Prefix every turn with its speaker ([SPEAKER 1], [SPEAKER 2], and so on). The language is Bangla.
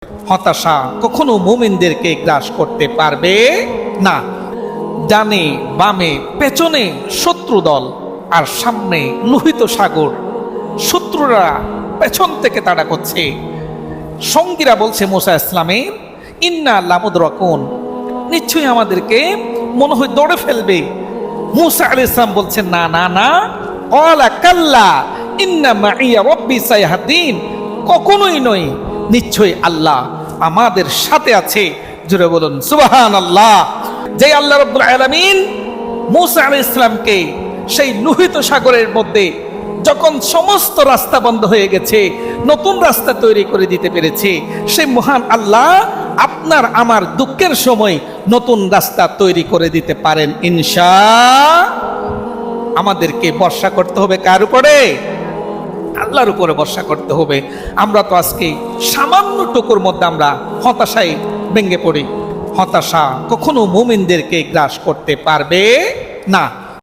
[SPEAKER 1] হতাশা কখনো মুমিনদেরকে গ্রাস করতে পারবে না। ডানে বামে পেছনে শত্রু দল আর সামনে লোহিত সাগর, শত্রুরা পেছন থেকে তাড়া করছে। সঙ্গীরা বলছে মুসা ইসলামের, ইন্না লামুদরাকুন, নিশ্চয়ই আমাদেরকে মনে হয় দৌড়ে ফেলবে। মুসা আলাইহিস সালাম বলছেন, না না না, ক্বালা কাল্লা ইন্না মাইয়া রাব্বি সায়াহদিন, কখনোই নয়, নিশ্চয়ই আল্লাহ আমাদের সাথে আছে। জোরে বলুন সুবহানাল্লাহ। যে আল্লাহ রাব্বুল আলামিন মুসা আলাইহিস সালামকে সেই লোহিত সাগরের মধ্যে যখন সমস্ত রাস্তা বন্ধ হয়ে গেছে, নতুন রাস্তা তৈরি করে দিতে পেরেছে, সেই মহান আল্লাহ আপনার আমার দুঃখের সময় নতুন রাস্তা তৈরি করে দিতে পারেন ইনশাআল্লাহ। আমাদেরকে ভরসা করতে হবে কার উপরে? আল্লাহর উপরে ভরসা করতে হবে। আমরা তো আজকে সামান্য টুকুর মধ্যে আমরা হতাশায় ভেঙে পড়ি। হতাশা কখনো মুমিনদেরকে গ্রাস করতে পারবে না।